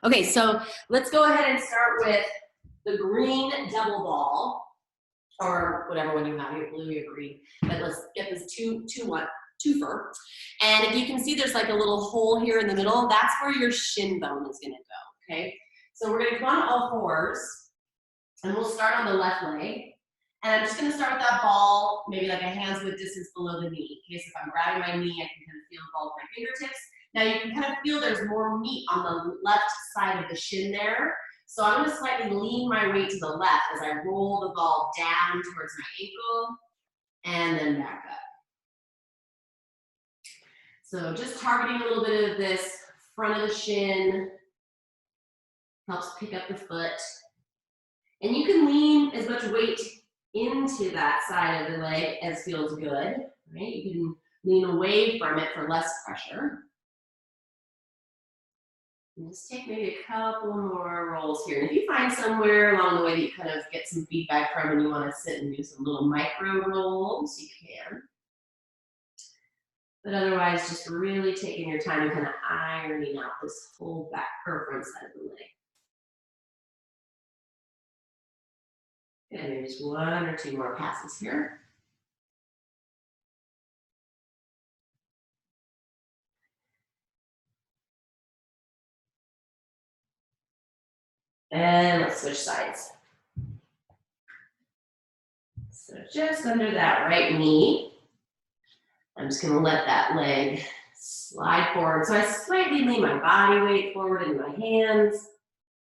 Okay, so let's go ahead and start with the green double ball, or whatever one you have, your blue, your green. But let's get this twofer. And if you can see, there's like a little hole here in the middle. That's where your shin bone is going to go. Okay, so we're going to come on all fours, and we'll start on the left leg. And I'm just going to start with that ball, maybe like a hand's width distance below the knee. In case if I'm grabbing my knee, I can kind of feel the ball with my fingertips. Now you can kind of feel there's more meat on the left side of the shin there. So I'm going to slightly lean my weight to the left as I roll the ball down towards my ankle and then back up. So just targeting a little bit of this front of the shin helps pick up the foot. And you can lean as much weight into that side of the leg as feels good, right? You can lean away from it for less pressure. And just take maybe a couple more rolls here. And if you find somewhere along the way that you kind of get some feedback from and you want to sit and do some little micro rolls, you can. But otherwise, just really taking your time and kind of ironing out this whole back or front side of the leg. And maybe just one or two more passes here. And let's switch sides. So just under that right knee, I'm just going to let that leg slide forward. So I slightly lean my body weight forward into my hands,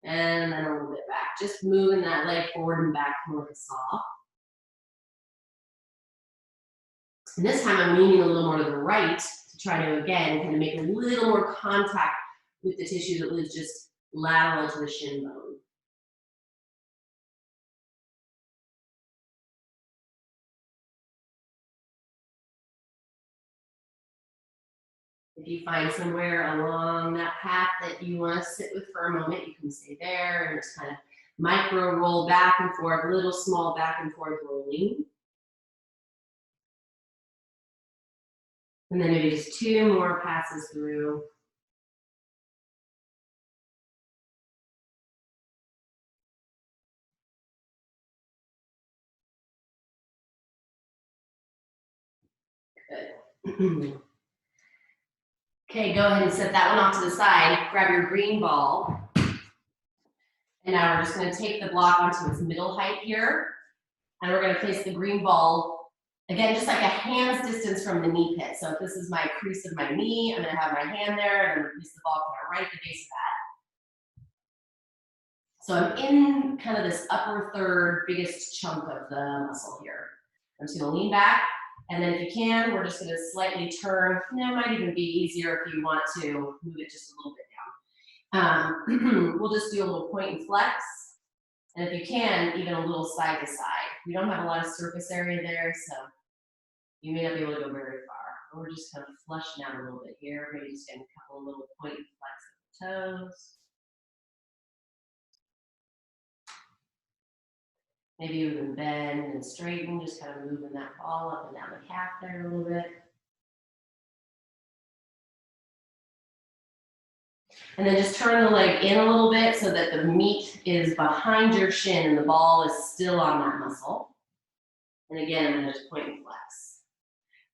and then a little bit back. Just moving that leg forward and back more like a saw. And this time I'm leaning a little more to the right to try to, again, kind of make a little more contact with the tissue that lives just lateral to the shin bone. If you find somewhere along that path that you want to sit with for a moment, you can stay there and just kind of micro roll back and forth, little small back and forth rolling. And then maybe just two more passes through. Good. Okay, go ahead and set that one off to the side. Grab your green ball. And now we're just going to take the block onto its middle height here. And we're going to place the green ball, again, just like a hand's distance from the knee pit. So if this is my crease of my knee, I'm going to have my hand there, and I'm going to place the ball kind of right at the base of that. So I'm in kind of this upper third, biggest chunk of the muscle here. I'm just going to lean back. And then if you can, we're just going to slightly turn. It might even be easier if you want to move it just a little bit down. We'll just do a little point and flex. And if you can, even a little side to side. We don't have a lot of surface area there, so you may not be able to go very far. We're just kind of flushing out a little bit here. Maybe just getting a couple of little point and flex of the toes. Maybe even bend and straighten, just kind of moving that ball up and down the calf there a little bit. And then just turn the leg in a little bit so that the meat is behind your shin and the ball is still on that muscle. And again, I'm going to just point and flex.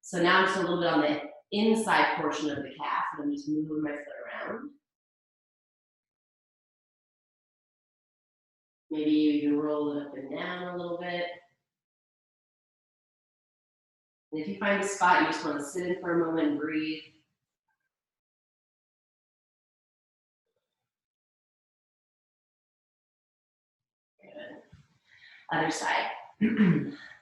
So now I'm just a little bit on the inside portion of the calf, and I'm just moving my foot around. Maybe you can roll it up and down a little bit. And if you find a spot you just want to sit in for a moment and breathe. Good. Other side.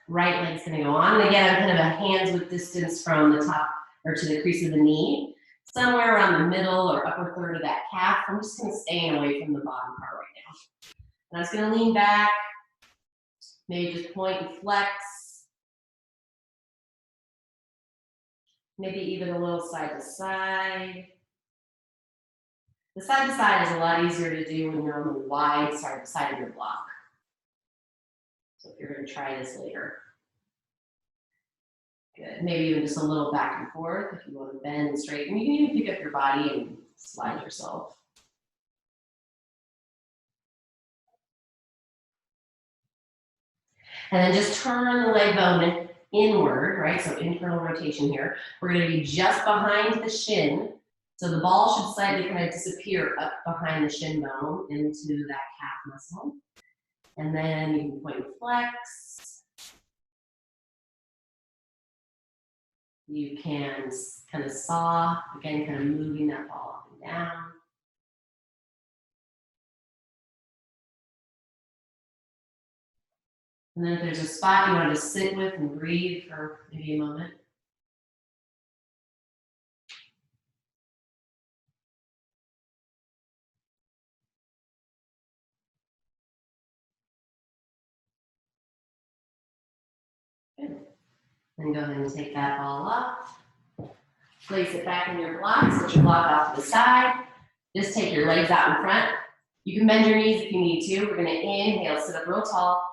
Right leg's going to go on. And again, I'm kind of a hand's width distance from the top or to the crease of the knee. Somewhere around the middle or upper third of that calf. I'm just going to stay away from the bottom part right now. And I'm just going to lean back. Maybe just point and flex. Maybe even a little side to side. The side to side is a lot easier to do when you're on the wide side of your block. So if you're going to try this later. Good. Maybe even just a little back and forth if you want to bend and straighten. You can even pick up your body and slide yourself. And then just turn the leg bone inward, right? So internal rotation here. We're gonna be just behind the shin. So the ball should slightly kind of disappear up behind the shin bone into that calf muscle. And then you can point and flex. You can kind of saw, again, kind of moving that ball up and down. And then if there's a spot you want to sit with and breathe for maybe a moment. Good. Then go ahead and take that ball off. Place it back in your block, set your block off to the side. Just take your legs out in front. You can bend your knees if you need to. We're gonna inhale, sit up real tall.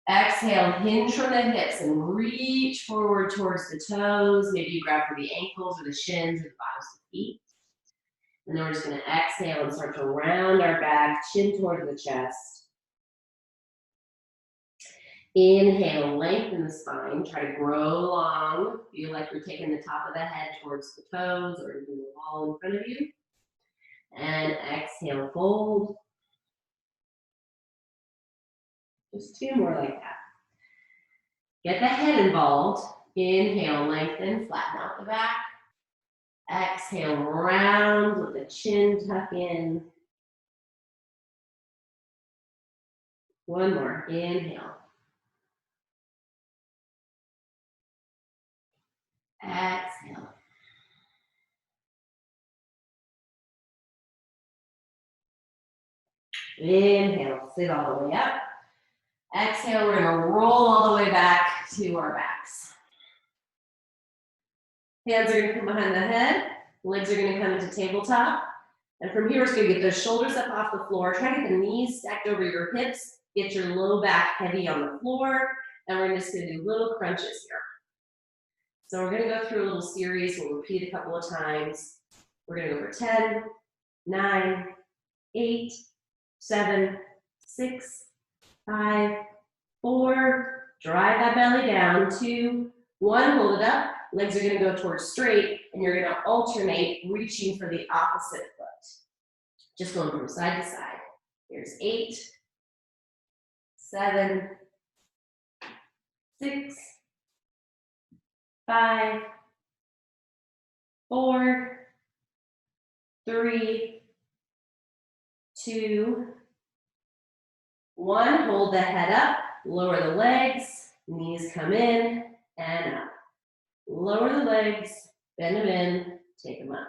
Exhale, hinge from the hips and reach forward towards the toes. Maybe you grab for the ankles or the shins or the bottoms of the feet. And then we're just gonna exhale and start to round our back, chin towards the chest. Inhale, lengthen the spine, try to grow long. Feel like you're taking the top of the head towards the toes or even the wall in front of you. And exhale, fold. Just two more like that. Get the head involved. Inhale, lengthen, flatten out the back. Exhale, round, let the chin tuck in. One more, inhale. Exhale. Inhale, sit all the way up. Exhale, we're gonna roll all the way back to our backs. Hands are gonna come behind the head, legs are gonna come into tabletop. And from here, we're just gonna get those shoulders up off the floor. Try to get the knees stacked over your hips. Get your low back heavy on the floor. And we're just gonna do little crunches here. So we're gonna go through a little series. We'll repeat a couple of times. We're gonna go for 10, 9, 8, 7, 6, 5, 4. Drive that belly down. 2, 1, hold it up. Legs are gonna go towards straight, and you're gonna alternate, reaching for the opposite foot. Just going from side to side. Here's 8, 7, 6, 5, 4, 3, 2, 1. Hold the head up, lower the legs, knees come in and up. Lower the legs, bend them in, take them up.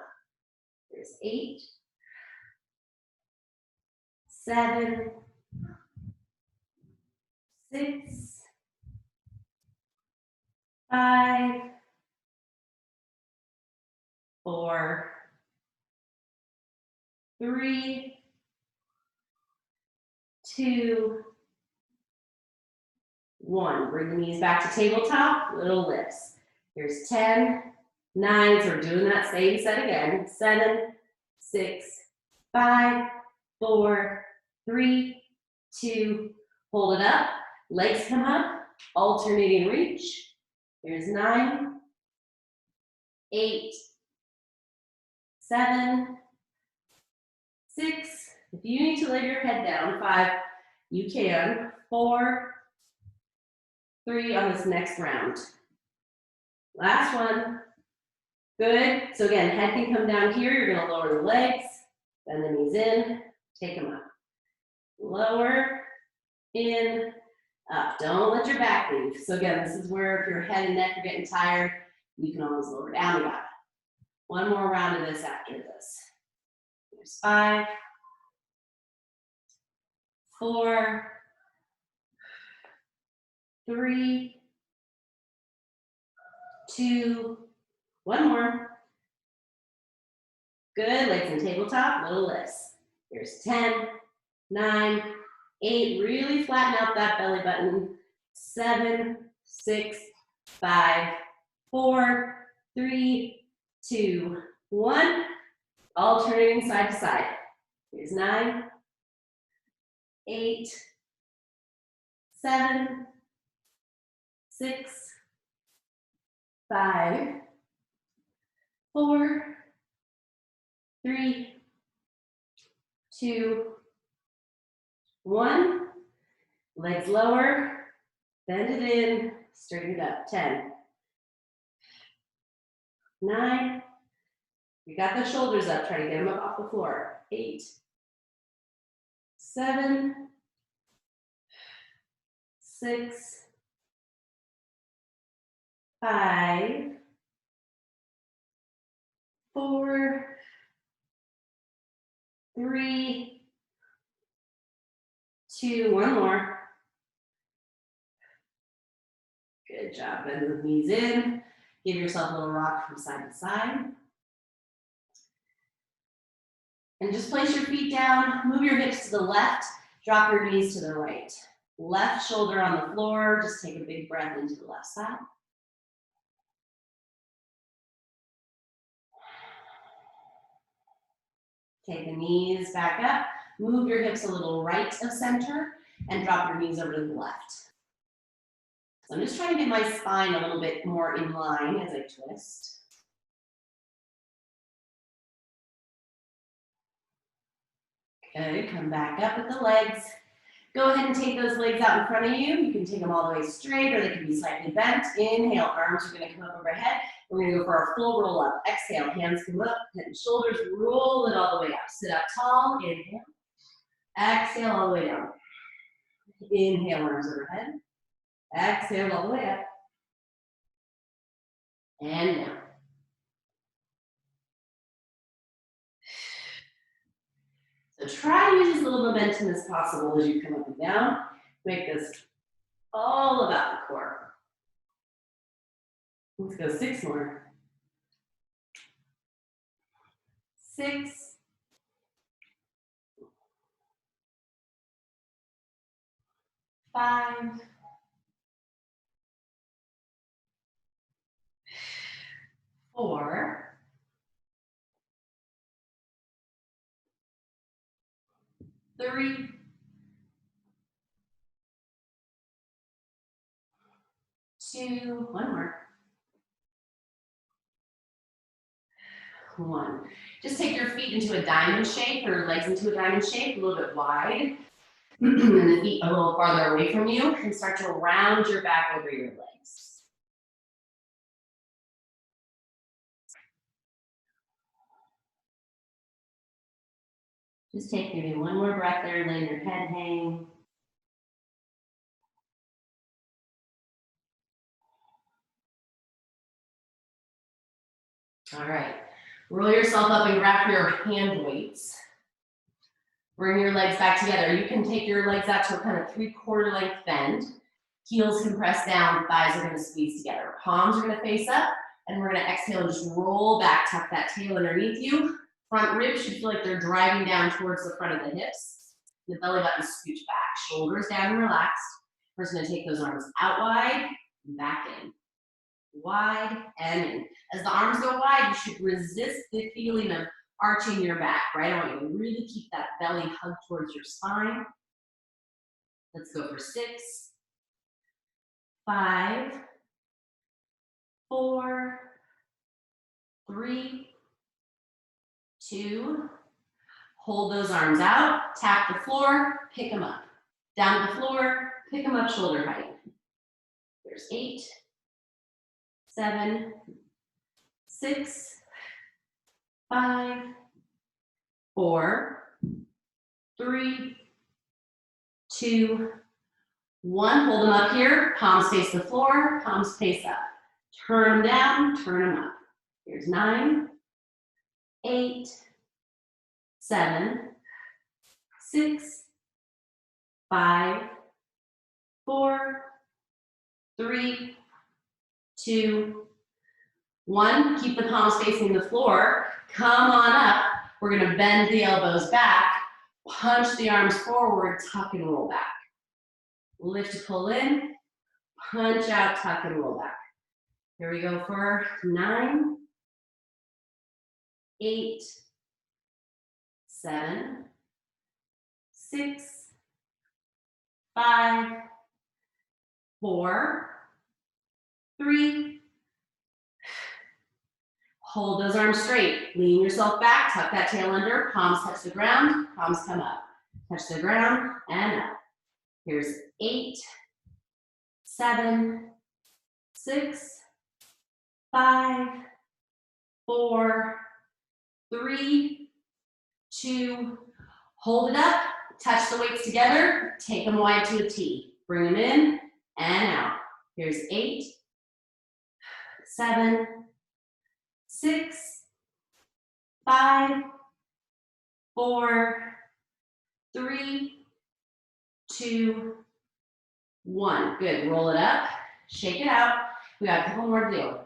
There's 8, 7, 6, 5, 4, 3, 2, 1. Bring the knees back to tabletop, little lifts. Here's 10, 9, so we're doing that same set again. 7, 6, 5, 4, 3, 2, hold it up. Legs come up, alternating reach. Here's 9, 8, 7, 6. If you need to lay your head down, 5, you can. 4, 3 on this next round. Last one. Good. So again, head can come down here. You're going to lower the legs, bend the knees in, take them up. Lower, in, up. Don't let your back leave. So again, this is where if your head and neck are getting tired, you can always lower down. You got it. One more round of this after this. Here's 5, 4, 3, 2, 1 more. Good, legs in tabletop, little lifts. Here's 10, 9, 8, really flatten out that belly button. 7, 6, 5, 4, 3, 2, 1. Alternating side to side. Here's 9, 8, 7, 6, 5, 4, 3, 2, 1. Legs lower, bend it in, straighten it up. 10, 9. You got the shoulders up, try to get them up off the floor. 8, 7, 6, 5, 4, 3, 2, one more. Good job, bend those knees in. Give yourself a little rock from side to side. And just place your feet down, move your hips to the left, drop your knees to the right. Left shoulder on the floor, just take a big breath into the left side. Take the knees back up, move your hips a little right of center, and drop your knees over to the left. So I'm just trying to get my spine a little bit more in line as I twist. Good, come back up with the legs. Go ahead and take those legs out in front of you. You can take them all the way straight or they can be slightly bent. Inhale, arms are gonna come up overhead. We're gonna go for our full roll up. Exhale, hands come up, head and shoulders, roll it all the way up. Sit up tall, inhale. Exhale all the way down. Inhale, arms overhead. Exhale all the way up. And down. So try to use as little momentum as possible as you come up and down. Make this all about the core. Let's go 6 more. 6. 5. 4. 3. 2. One more. 1. Just take your feet into a diamond shape, or legs into a diamond shape, a little bit wide, and the feet a little farther away from you, and start to round your back over your legs. Just take maybe one more breath there, letting your head hang. All right, roll yourself up and grab your hand weights. Bring your legs back together. You can take your legs out to a kind of 3/4 length bend. Heels can press down, thighs are gonna squeeze together. Palms are gonna face up, and we're gonna exhale and just roll back, tuck that tail underneath you. Front ribs should feel like they're driving down towards the front of the hips. The belly button scooch back, shoulders down and relaxed. We're just gonna take those arms out wide, and back in. Wide and in. As the arms go wide, you should resist the feeling of arching your back, right? I want you to really keep that belly hugged towards your spine. Let's go for 6, 5, 4, 3, 2. Hold those arms out, tap the floor, pick them up. Down to the floor, pick them up shoulder height. There's 8, 7, 6, 5, 4, 3, 2, 1. Hold them up here. Palms face the floor, palms face up. Turn them down, turn them up. Here's 9, 8, 7, 6, 5, 4, 3, 2, 1. Keep the palms facing the floor. Come on up. We're gonna bend the elbows back, punch the arms forward, tuck and roll back. Lift to pull in, punch out, tuck and roll back. Here we go for 9, 8, 7, 6, 5, 4, 3. Hold those arms straight. Lean yourself back, tuck that tail under, palms touch the ground, palms come up. Touch the ground and up. Here's 8, 7, 6, 5, 4, 3, 2. Hold it up, touch the weights together, take them wide to a T. Bring them in and out. Here's 8, 7, 6, 5, 4, 3, 2, 1. Good. Roll it up, shake it out. We got a couple more to do.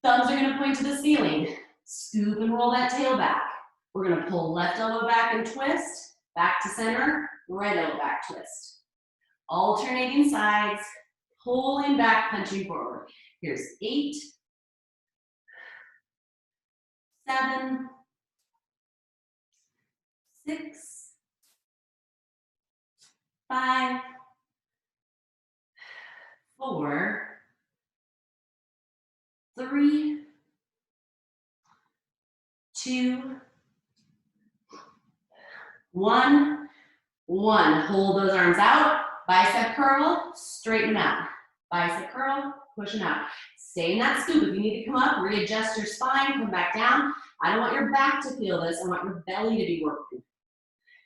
Thumbs are going to point to the ceiling. Scoop and roll that tail back. We're going to pull left elbow back and twist, back to center, right elbow back, twist. Alternating sides, pulling back, punching forward. Here's 8, 7, 6, 5, 4, 3, 2, 1. Hold those arms out. Bicep curl, straighten them out. Bicep curl, push them out. Stay in that scoop. If you need to come up, readjust your spine, come back down. I don't want your back to feel this. I want your belly to be working.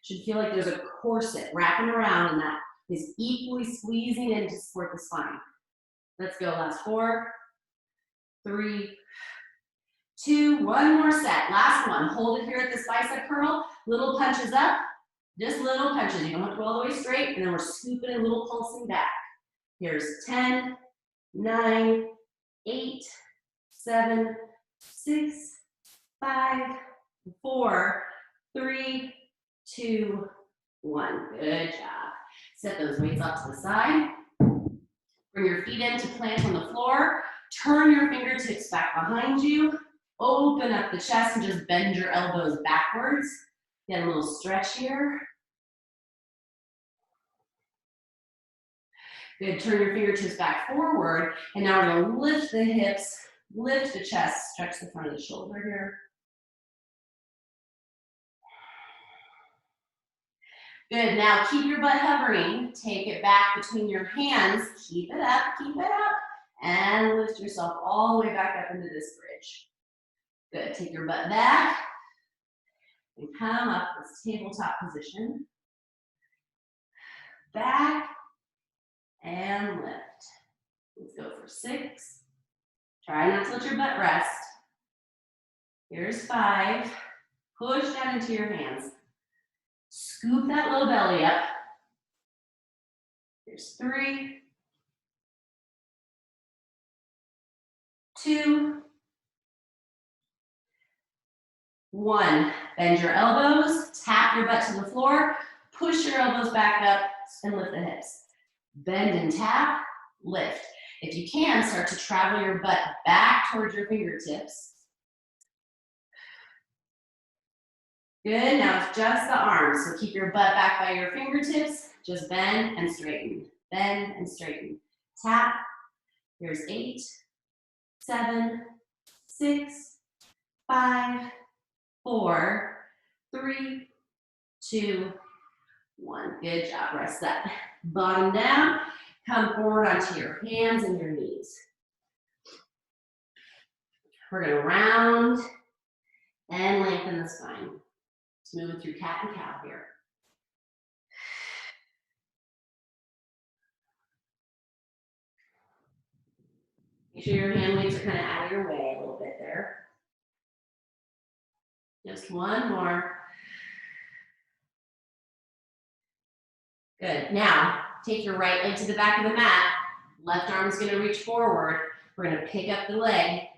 Should feel like there's a corset wrapping around and that is equally squeezing in to support the spine. Let's go. Last 4, 3, 2, 1 more set. Last one. Hold it here at this bicep curl. Little punches up. Just little punches. You don't have to go all the way straight. And then we're scooping and little pulsing back. Here's 10, 9, 8, 7, 6, 5, 4, 3, 2, 1. Good job. Set those weights off to the side. Bring your feet in to plant on the floor. Turn your fingertips back behind you. Open up the chest and just bend your elbows backwards. Get a little stretch here. Good, turn your fingertips back forward. And now we're gonna lift the hips, lift the chest, stretch the front of the shoulder here. Good, now keep your butt hovering. Take it back between your hands. Keep it up, and lift yourself all the way back up into this bridge. Good, take your butt back and come up this tabletop position. Back and lift. Let's go for 6. Try not to let your butt rest. Here's 5. Push down into your hands. Scoop that low belly up. Here's 3, 2, 1. Bend your elbows, tap your butt to the floor, push your elbows back up, and lift the hips. Bend and tap, lift. If you can, start to travel your butt back towards your fingertips. Good, now it's just the arms, so keep your butt back by your fingertips, just bend and straighten, bend and straighten. Tap, here's 8, 7, 6, 5, 4, 3, 2, 1. Good job, rest that bottom down, come forward onto your hands and your knees. We're gonna round and lengthen the spine. Let's move it through cat and cow here. Make sure your hand weights are kind of out of your way a little bit there. Just one more. Good. Now, take your right leg to the back of the mat. Left arm's going to reach forward. We're going to pick up the leg.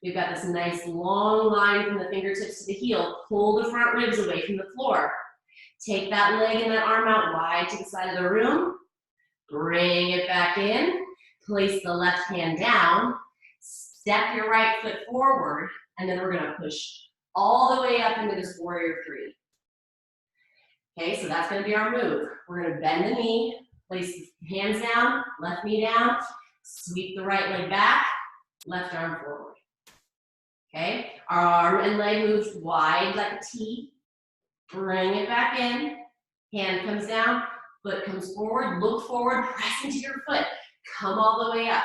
We've got this nice long line from the fingertips to the heel. Pull the front ribs away from the floor. Take that leg and that arm out wide to the side of the room. Bring it back in. Place the left hand down. Step your right foot forward. And then we're going to push all the way up into this warrior 3. Okay, so that's going to be our move. We're going to bend the knee. Place hands down, left knee down, sweep the right leg back, left arm forward. Okay, arm and leg moves wide like a T. Bring it back in, hand comes down, foot comes forward, look forward, press into your foot, come all the way up.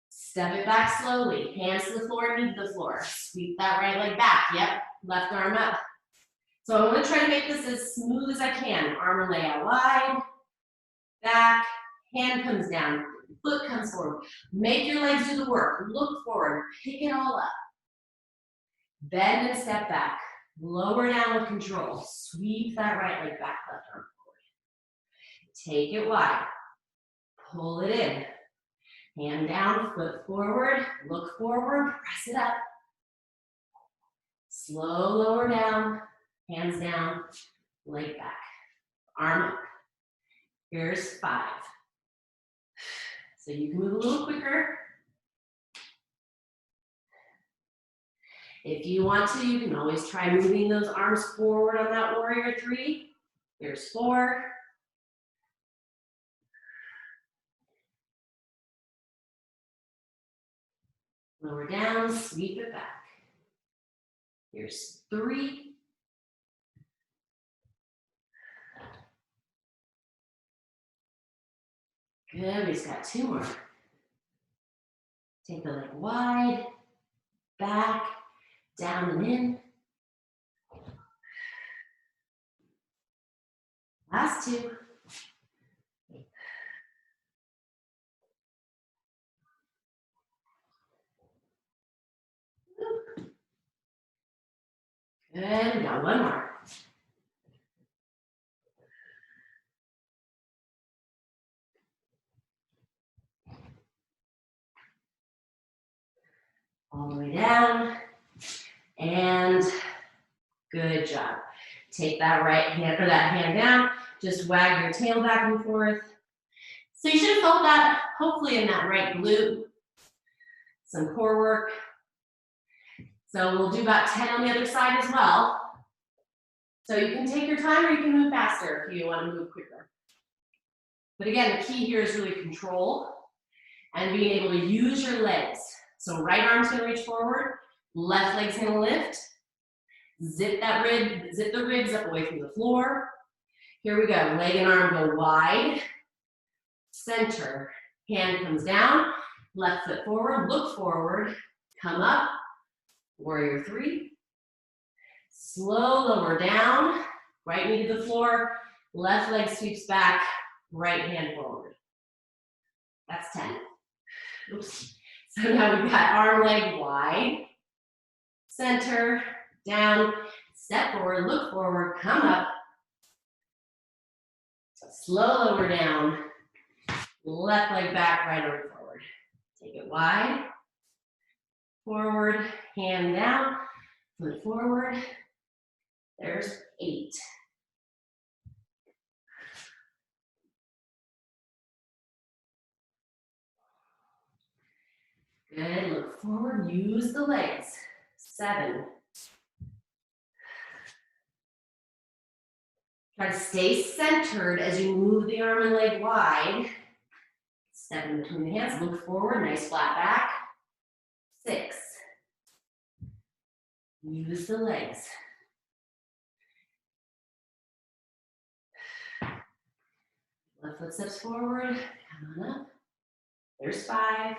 Step it back slowly, hands to the floor, knee to the floor. Sweep that right leg back, yep, left arm up. So I'm gonna try to make this as smooth as I can. Arm and leg out wide, back, hand comes down, foot comes forward. Make your legs do the work, look forward, pick it all up. Bend and step back, lower down with control. Sweep that right leg back, left arm forward. Take it wide, pull it in. Hand down, foot forward, look forward, press it up. Slow lower down, hands down, leg back, arm up. Here's 5. So you can move a little quicker. If you want to, you can always try moving those arms forward on that warrior 3. Here's 4. Lower down, sweep it back. Here's 3. Good, we just got 2 more. Take the leg wide, back, down and in. Last 2. Good, we got 1 more. All the way down, and good job. Take that right hand, or that hand down, just wag your tail back and forth. So you should have felt that, hopefully in that right glute, some core work. So we'll do about 10 on the other side as well. So you can take your time or you can move faster if you want to move quicker. But again, the key here is really control and being able to use your legs. So right arm's gonna reach forward, left leg's gonna lift. Zip the ribs up away from the floor. Here we go, leg and arm go wide. Center, hand comes down, left foot forward, look forward, come up, warrior 3. Slow lower down, right knee to the floor, left leg sweeps back, right hand forward. That's 10. Oops. So now we've got arm, leg wide, center, down, step forward, look forward, come up, slow lower down, left leg back, right arm forward. Take it wide, forward, hand down, foot forward. There's 8. Good, look forward, use the legs. 7. Try to stay centered as you move the arm and leg wide. Step in between the hands, look forward, nice flat back. 6. Use the legs. Left foot steps forward, come on up. There's 5.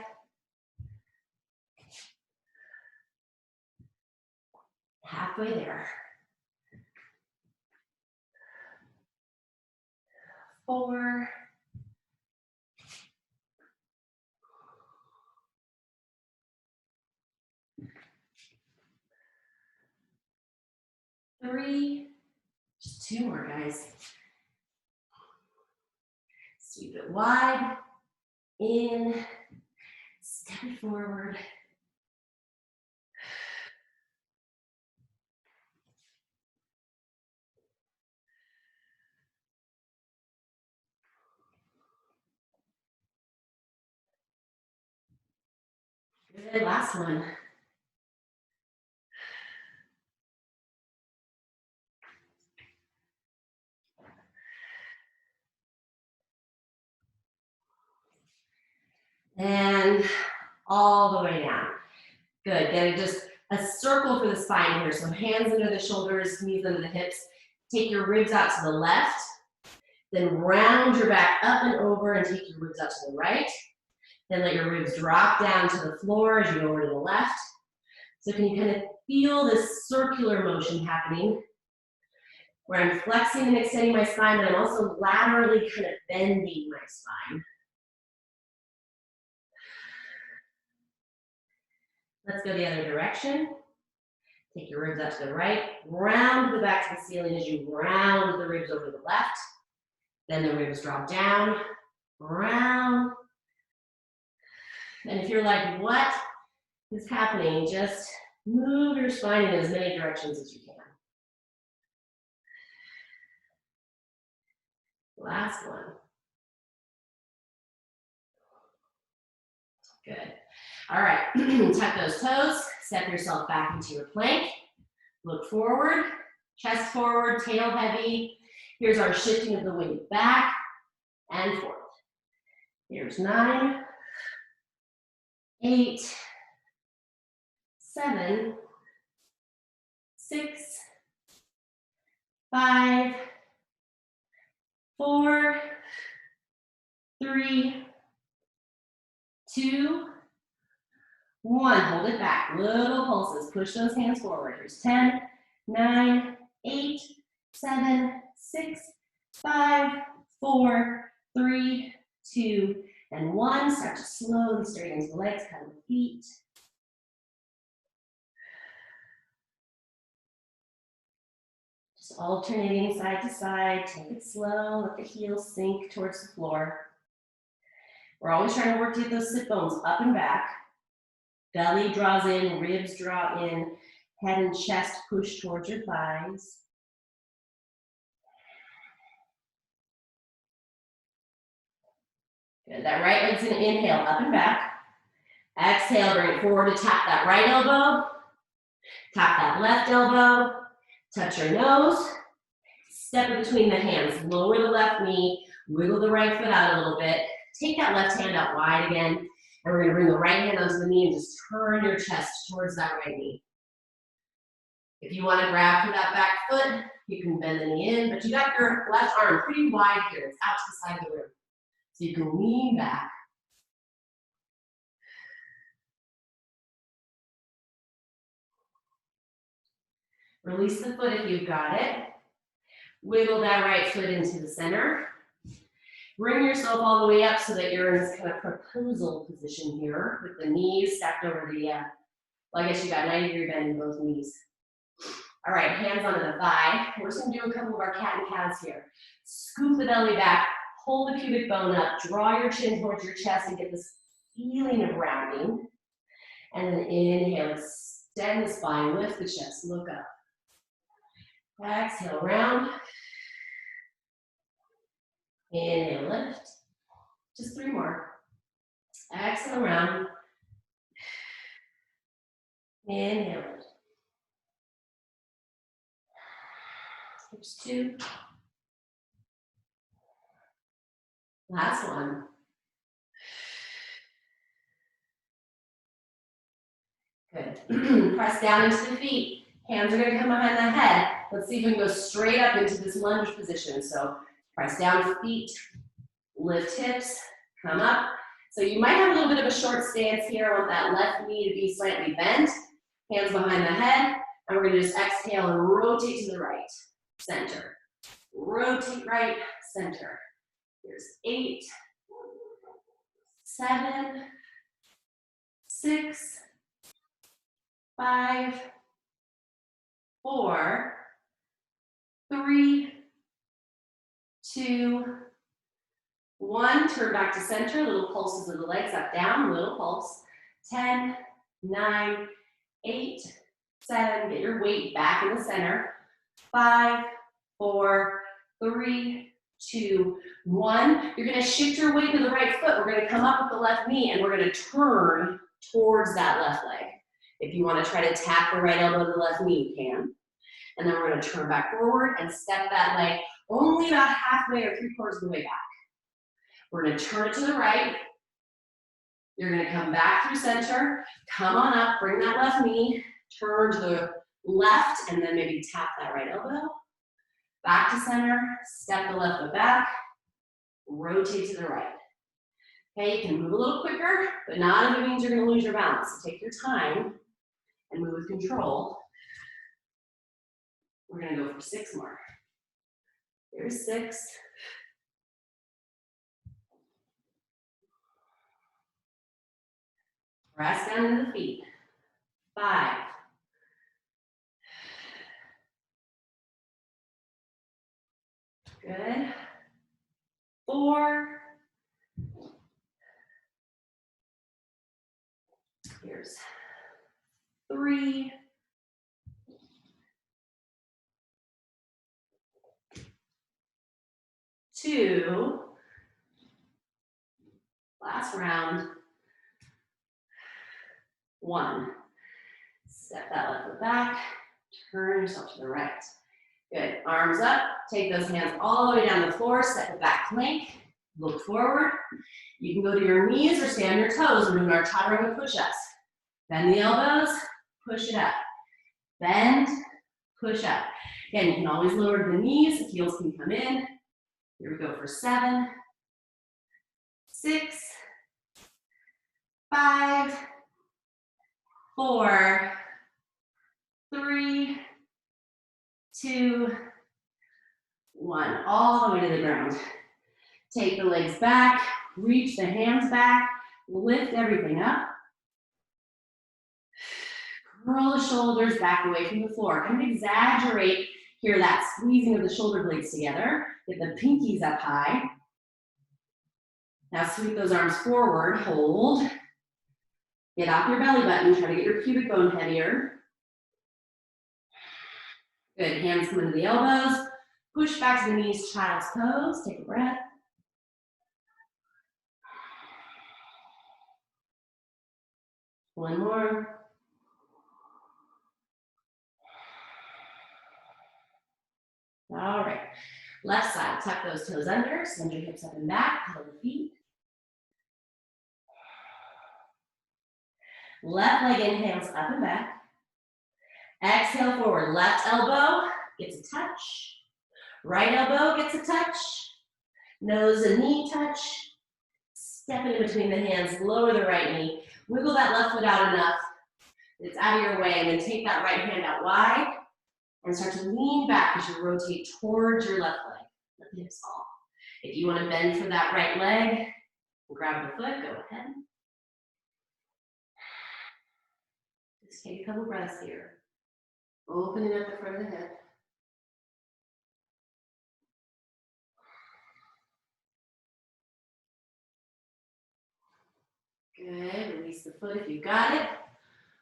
Halfway there. 4. 3. Just 2 more, guys. Sweep it wide, in, step it forward. Good, last one. And all the way down. Good, get just a circle for the spine here. So hands under the shoulders, knees under the hips. Take your ribs out to the left. Then round your back up and over and take your ribs out to the right. Then let your ribs drop down to the floor as you go over to the left. So can you kind of feel this circular motion happening where I'm flexing and extending my spine, but I'm also laterally kind of bending my spine. Let's go the other direction. Take your ribs out to the right. Round the back to the ceiling as you round the ribs over to the left. Then the ribs drop down, round. And if you're like, what is happening? Just move your spine in as many directions as you can. Last one. Good. All right, tuck those toes, step yourself back into your plank. Look forward, chest forward, tail heavy. Here's our shifting of the weight back and forth. Here's 9, 8, 7, 6, 5, 4, 3, 2, 1. Hold it back. Little pulses. Push those hands forward. Here's 10, 9, 8, 7, 6, 5, 4, 3, 2, and 1. Start to slowly straighten into the legs, kind of the feet. Just alternating side to side. Take it slow. Let the heels sink towards the floor. We're always trying to work to get those sit bones up and back. Belly draws in, ribs draw in, head and chest push towards your thighs. Good, that right leg's gonna inhale up and back. Exhale, bring it forward to tap that right elbow. Tap that left elbow. Touch your nose. Step in between the hands. Lower the left knee. Wiggle the right foot out a little bit. Take that left hand out wide again. And we're gonna bring the right hand onto the knee and just turn your chest towards that right knee. If you wanna grab for that back foot, you can bend the knee in, but you got your left arm pretty wide here. It's out to the side of the room. So you can lean back. Release the foot if you've got it. Wiggle that right foot into the center. Bring yourself all the way up so that you're in this kind of proposal position here with the knees stacked over the, well, I guess you got 90-degree bend in both knees. All right, hands onto the thigh. We're just gonna do a couple of our cat and cows here. Scoop the belly back, pull the pubic bone up, draw your chin towards your chest and get this feeling of rounding. And then inhale, extend the spine, lift the chest, look up. Exhale, round. Inhale, lift. Just 3 more. Exhale, round. Inhale, lift. Here's 2. Last one. Good. Press down into the feet. Hands are gonna come behind the head. Let's see if we can go straight up into this lunge position. So press down feet, lift hips, come up. So you might have a little bit of a short stance here. I want that left knee to be slightly bent. Hands behind the head. And we're gonna just exhale and rotate to the right. Center. Rotate right, center. Here's 8, 7, 6, 5, 4, 3, 2, 1. Turn back to center. Little pulses of the legs up, down. Little pulse. 10, 9, 8, 7. Get your weight back in the center. 5, 4, 3, 2, 1. You're going to shift your weight to the right foot. We're going to come up with the left knee and we're going to turn towards that left leg. If you want to try to tap the right elbow to the left knee, you can. And then we're going to turn back forward and step that leg only about halfway or 3/4 of the way back. We're going to turn it to the right. You're gonna come back through center, come on up, bring that left knee, turn to the left, and then maybe tap that right elbow. Back to center, step the left foot back, rotate to the right. Okay, you can move a little quicker, but not if it means you're gonna lose your balance. So take your time and move with control. We're gonna go for 6 more. Here's 6. Press down into the feet. 5. Good. 4. Here's 3. 2. Last round. 1. Step that left foot back. Turn yourself to the right. Good. Arms up. Take those hands all the way down the floor. Step it back plank. Look forward. You can go to your knees or stay on your toes. We're doing our chaturanga push-ups. Bend the elbows. Push it up. Bend. Push up. Again, you can always lower the knees. The heels can come in. Here we go for 7, 6, 5, 4, 3, 2, 1. All the way to the ground. Take the legs back, reach the hands back, lift everything up. Curl the shoulders back away from the floor. Kind of exaggerate here that squeezing of the shoulder blades together. Get the pinkies up high. Now sweep those arms forward, hold. Get off your belly button, try to get your pubic bone heavier. Good, hands come into the elbows. Push back to the knees, child's pose. Take a breath. One more. All right, left side, tuck those toes under, send your hips up and back, pedal the feet. Left leg inhales up and back. Exhale forward, left elbow gets a touch. Right elbow gets a touch. Nose and knee touch. Step in between the hands, lower the right knee. Wiggle that left foot out enough. It's out of your way, and then take that right hand out wide and start to lean back as you rotate towards your left leg. Let the hips fall. If you want to bend for that right leg, grab the foot, go ahead. Just take a couple breaths here. Opening up the front of the head. Good, release the foot if you got it.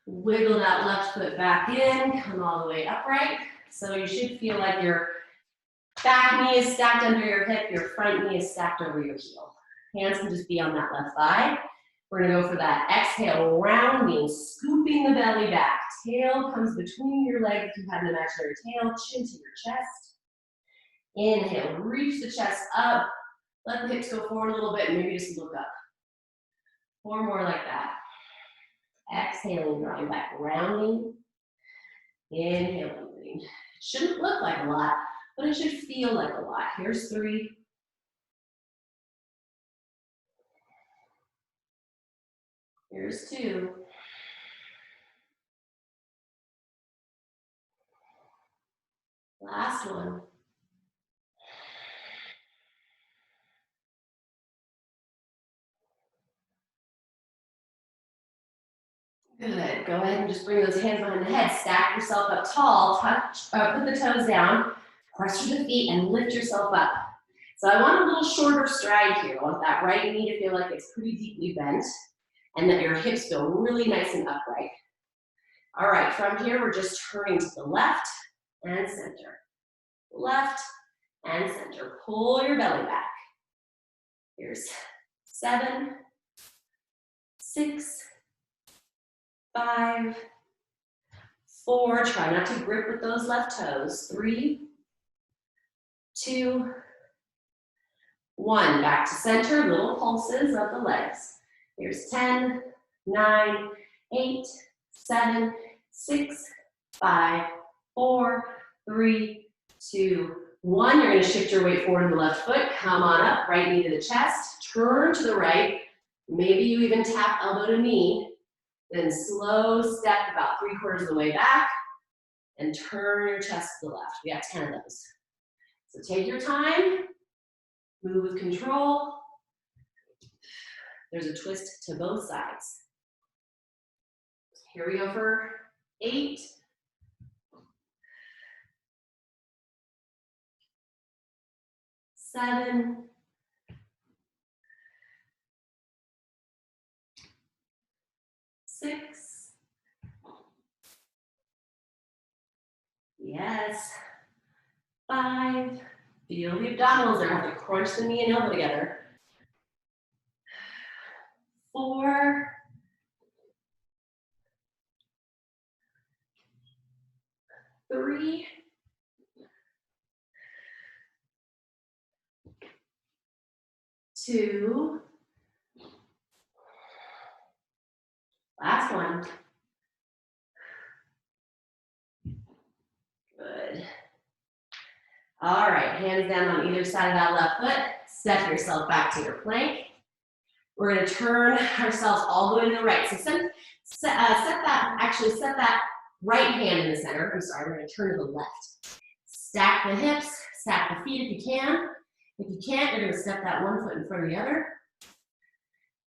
Wiggle that left foot back in, come all the way upright. So you should feel like your back knee is stacked under your hip, your front knee is stacked over your heel. Hands can just be on that left thigh. We're gonna go for that exhale, rounding, scooping the belly back. Tail comes between your legs if you have an imaginary tail, chin to your chest. Inhale, reach the chest up. Let the hips go forward a little bit, maybe just look up. 4 more like that. Exhaling, drawing back, rounding. Inhaling, moving. It shouldn't look like a lot, but it should feel like a lot. Here's 3. Here's 2. Last one. Good, go ahead and just bring those hands behind the head, stack yourself up tall, put the toes down, press through the feet and lift yourself up. So I want a little shorter stride here. I want that right knee to feel like it's pretty deeply bent and that your hips feel really nice and upright. All right, from here, we're just turning to the left and center. Left and center. Pull your belly back. Here's 7, 6, 5, 4, try not to grip with those left toes. 3, 2, 1. Back to center, little pulses of the legs. Here's 10, 9, 8, 7, 6, 5, 4, 3, 2, 1. You're gonna shift your weight forward to the left foot. Come on up, right knee to the chest. Turn to the right. Maybe you even tap elbow to knee. Then slow step about 3/4 of the way back and turn your chest to the left. We got 10 of those. So take your time, move with control. There's a twist to both sides. Here we go for 8, 7, 6, yes, 5, feel the abdominals there, have to crunch the knee and elbow together. 4, 3, 2, last one. Good. All right, hands down on either side of that left foot. Step yourself back to your plank. We're gonna turn ourselves all the way to the right. So set that right hand in the center. I'm sorry, we're gonna turn to the left. Stack the hips, stack the feet if you can. If you can't, you're gonna step that one foot in front of the other.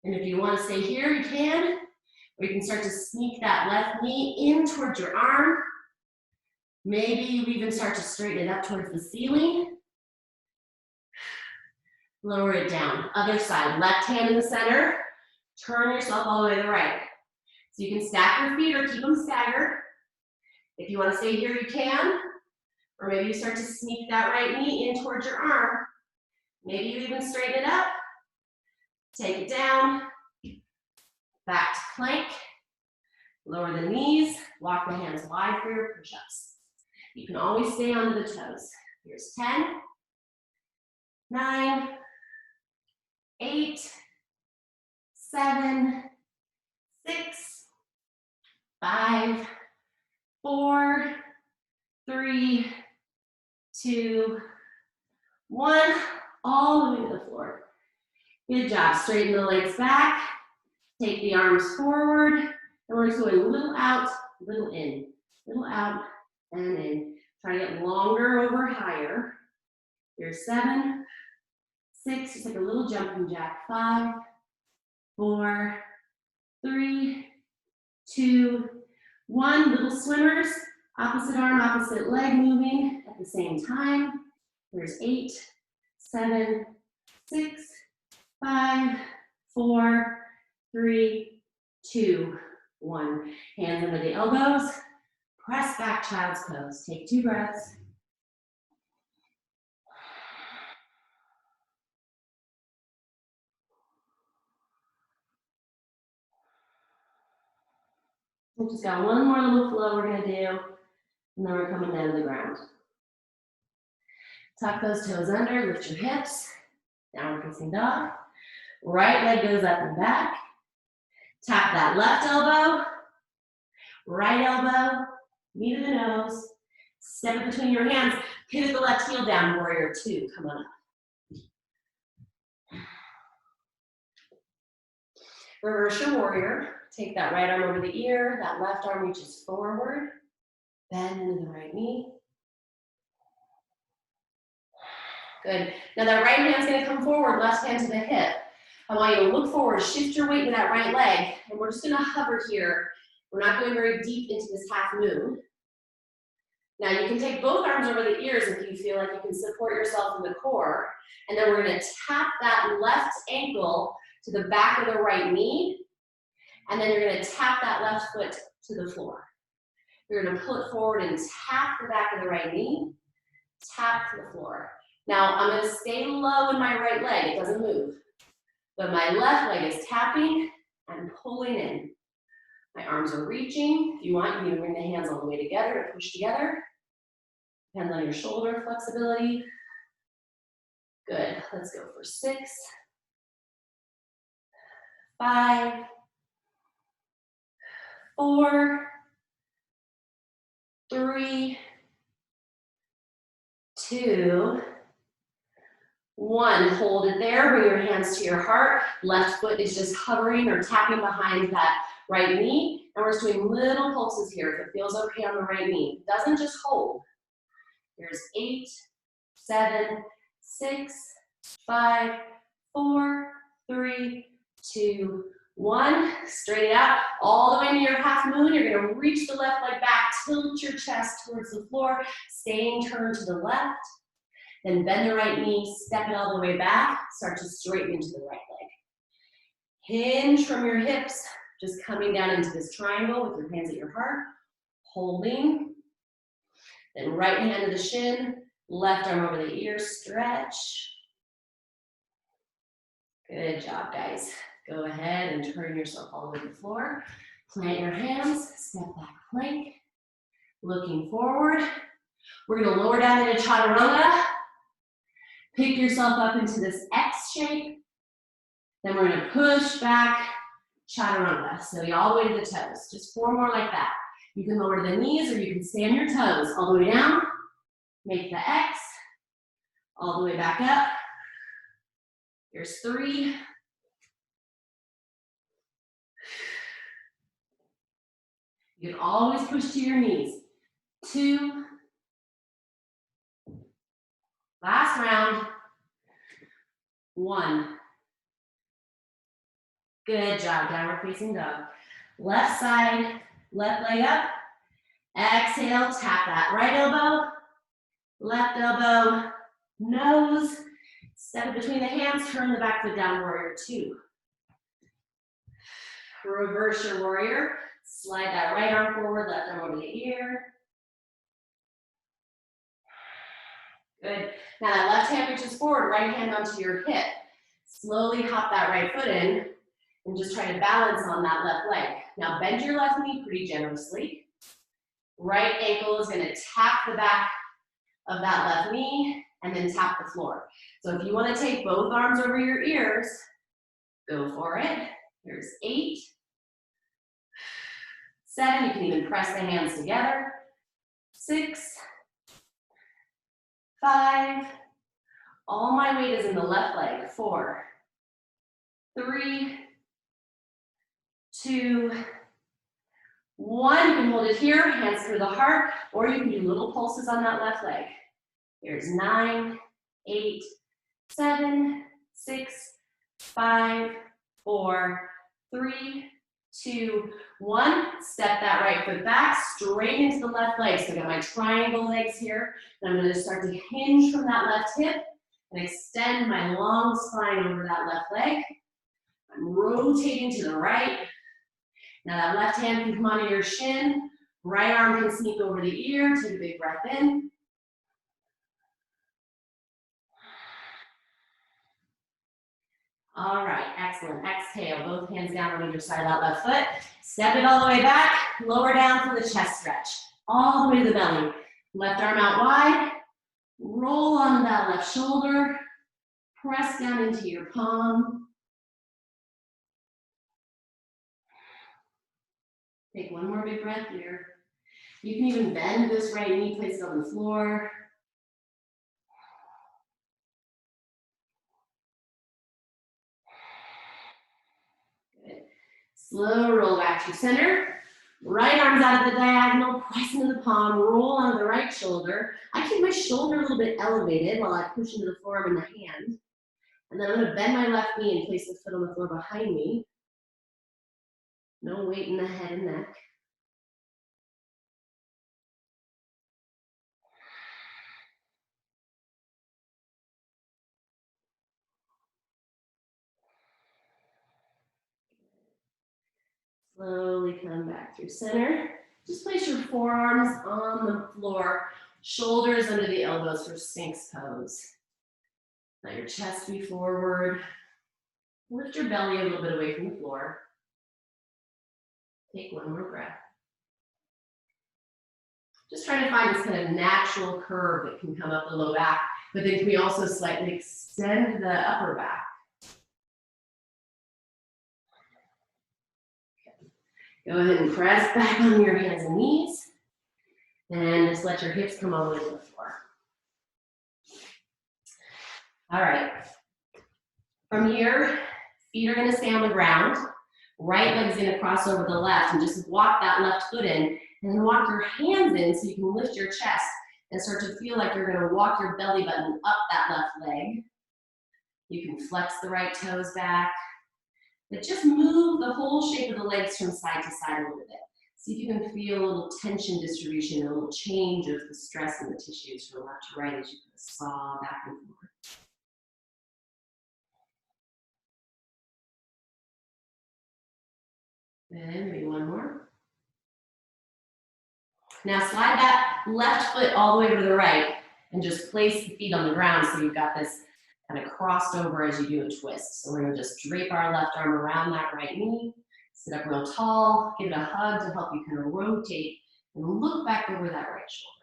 And if you wanna stay here, you can. Or you can start to sneak that left knee in towards your arm. Maybe you even start to straighten it up towards the ceiling. Lower it down. Other side, left hand in the center. Turn yourself all the way to the right. So you can stack your feet or keep them staggered. If you want to stay here, you can. Or maybe you start to sneak that right knee in towards your arm. Maybe you even straighten it up. Take it down. Back to plank. Lower the knees. Walk the hands wide for your push-ups. You can always stay onto the toes. Here's 10, 9, 8, 7, 6, 5, 4, 3, 2, 1. All the way to the floor. Good job. Straighten the legs back. Take the arms forward. And we're just going a little out, little in. Little out and in. Try to get longer over higher. Here's 7, 6, just like a little jumping jack. 5, 4, 3, 2, 1. Little swimmers, opposite arm, opposite leg moving at the same time. There's 8, 7, 6, 5, 4, 3, 2, 1. Hands under the elbows. Press back, child's pose. Take 2 breaths. We just got one more little flow we're gonna do, and then we're coming down to the ground. Tuck those toes under, lift your hips, downward facing dog. Right leg goes up and back. Tap that left elbow, right elbow, knee to the nose. Step it between your hands. Pivot the left heel down, warrior 2. Come on up. Reverse your warrior. Take that right arm over the ear. That left arm reaches forward. Bend into the right knee. Good. Now that right hand's gonna come forward, left hand to the hip. I want you to look forward, shift your weight to that right leg, and we're just gonna hover here. We're not going very deep into this half moon. Now you can take both arms over the ears if you feel like you can support yourself in the core, and then we're gonna tap that left ankle to the back of the right knee, and then you're gonna tap that left foot to the floor. You're gonna pull it forward and tap the back of the right knee, tap to the floor. Now I'm gonna stay low in my right leg, it doesn't move. But my left leg is tapping and pulling in. My arms are reaching. If you want, you can bring the hands all the way together to push together. Depends on your shoulder flexibility. Good, let's go for 6, 5, 4, 3, 2, 1. Hold it there. Bring your hands to your heart. Left foot is just hovering or tapping behind that right knee. And we're just doing little pulses here. If it feels okay on the right knee, it doesn't just hold. Here's 8, 7, 6, 5, 4, 3, 2, 1. Straight out, all the way to your half moon. You're going to reach the left leg back, tilt your chest towards the floor, staying turned to the left. Then bend the right knee, step it all the way back, start to straighten into the right leg. Hinge from your hips, just coming down into this triangle with your hands at your heart, holding. Then right hand to the shin, left arm over the ear, stretch. Good job, guys. Go ahead and turn yourself all the way to the floor. Plant your hands, step back plank. Looking forward. We're gonna lower down into chaturanga. Pick yourself up into this X shape. Then we're gonna push back, chaturanga. So you all the way to the toes. Just 4 more like that. You can lower the knees or you can stay on your toes. All the way down, make the X. All the way back up. Here's 3. You can always push to your knees. 2. Last round. 1. Good job, downward facing dog. Left side, left leg up. Exhale, tap that right elbow, left elbow, nose. Step it between the hands, turn the back foot down, warrior 2. Reverse your warrior. Slide that right arm forward, left arm over the ear. Good. Now that left hand reaches forward, right hand onto your hip. Slowly hop that right foot in and just try to balance on that left leg. Now bend your left knee pretty generously. Right ankle is going to tap the back of that left knee and then tap the floor. So if you want to take both arms over your ears, go for it. Here's 8, 7, you can even press the hands together. 6, 5, all my weight is in the left leg. 4, 3, 2, 1. You can hold it here, hands through the heart, or you can do little pulses on that left leg. Here's 9, 8, 7, 6, 5, 4, 3, 2, 1. Step that right foot back, straight into the left leg. So I got my triangle legs here. And I'm going to start to hinge from that left hip and extend my long spine over that left leg. I'm rotating to the right. Now that left hand can come onto your shin. Right arm can sneak over the ear. Take a big breath in. All right, excellent. Exhale, both hands down on either side of that left foot. Step it all the way back, lower down for the chest stretch. All the way to the belly. Left arm out wide. Roll onto that left shoulder. Press down into your palm. Take one more big breath here. You can even bend this right knee, place it on the floor. Good. Slow roll back to center. Right arms out of the diagonal, press into the palm, roll onto the right shoulder. I keep my shoulder a little bit elevated while I push into the forearm and the hand. And then I'm gonna bend my left knee and place the foot on the floor behind me. No weight in the head and neck. Slowly come back through center. Just place your forearms on the floor, shoulders under the elbows for Sphinx pose. Let your chest be forward. Lift your belly a little bit away from the floor. Take one more breath. Just try to find this kind of natural curve that can come up the low back, but then can we also slightly extend the upper back? Go ahead and press back on your hands and knees. And just let your hips come all the way to the floor. All right. From here, feet are gonna stay on the ground. Right leg's gonna cross over the left and just walk that left foot in and then walk your hands in so you can lift your chest and start to feel like you're gonna walk your belly button up that left leg. You can flex the right toes back, but just move the whole shape of the legs from side to side a little bit. See if you can feel a little tension distribution, a little change of the stress in the tissues from left to right as you put a saw back and forth. And maybe one more. Now slide that left foot all the way over to the right and just place the feet on the ground so you've got this kind of crossed over as you do a twist. So we're gonna just drape our left arm around that right knee, sit up real tall, give it a hug to help you kind of rotate and look back over that right shoulder.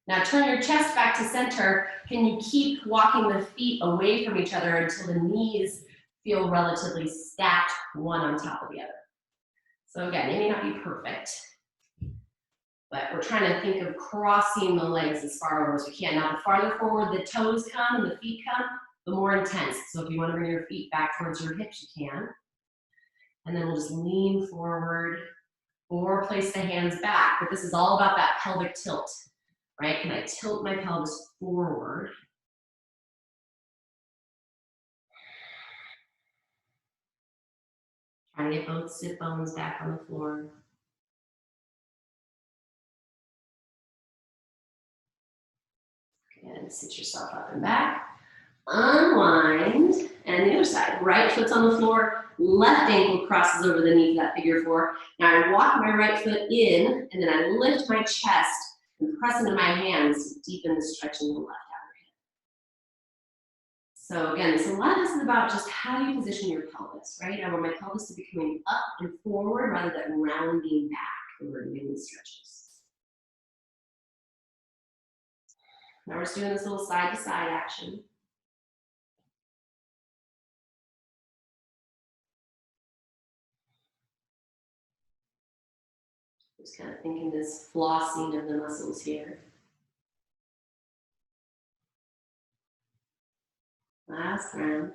Now turn your chest back to center. Can you keep walking the feet away from each other until the knees feel relatively stacked one on top of the other? So again, it may not be perfect, but we're trying to think of crossing the legs as far over as we can. Now the farther forward the toes come and the feet come, the more intense. So if you want to bring your feet back towards your hips, you can. And then we'll just lean forward or place the hands back. But this is all about that pelvic tilt. Right? Can I tilt my pelvis forward? Try to get both sit bones back on the floor. Good, sit yourself up and back. Unwind, and the other side. Right foot's on the floor, left ankle crosses over the knee for that figure four. Now I walk my right foot in, and then I lift my chest and press into my hands to deepen the stretch in the left outer hip. So again, so a lot of this is about just how do you position your pelvis, right? I want my pelvis to be coming up and forward rather than rounding back when we're doing these stretches. Now we're just doing this little side to side action. Just kind of thinking this flossing of the muscles here. Last round.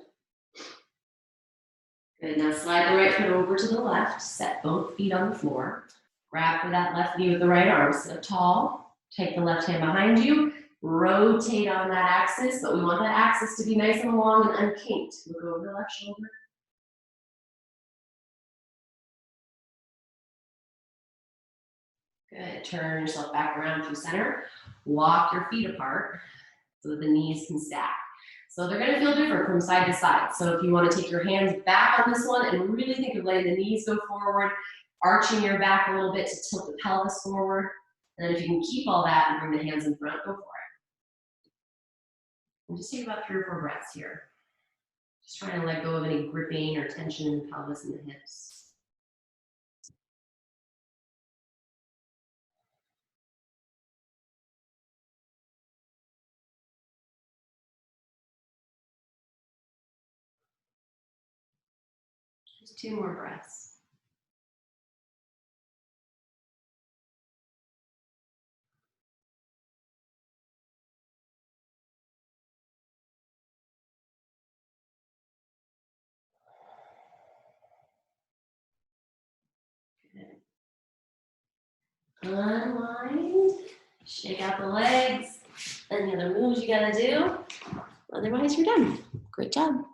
Good, now slide the right foot over to the left, set both feet on the floor. Grab for that left knee with the right arm, sit up tall. Take the left hand behind you, rotate on that axis, but we want that axis to be nice and long and unkinked. Look over the left shoulder. Good, turn yourself back around through center. Walk your feet apart so that the knees can stack. So they're gonna feel different from side to side. So if you wanna take your hands back on this one and really think of letting the knees go forward, arching your back a little bit to tilt the pelvis forward. And then if you can keep all that and bring the hands in front, go for it. And just take about 3 or 4 breaths here. Just trying to let go of any gripping or tension in the pelvis and the hips. Just 2 more breaths. Unwind, shake out the legs. Any other moves you gotta do? Otherwise, you're done. Great job.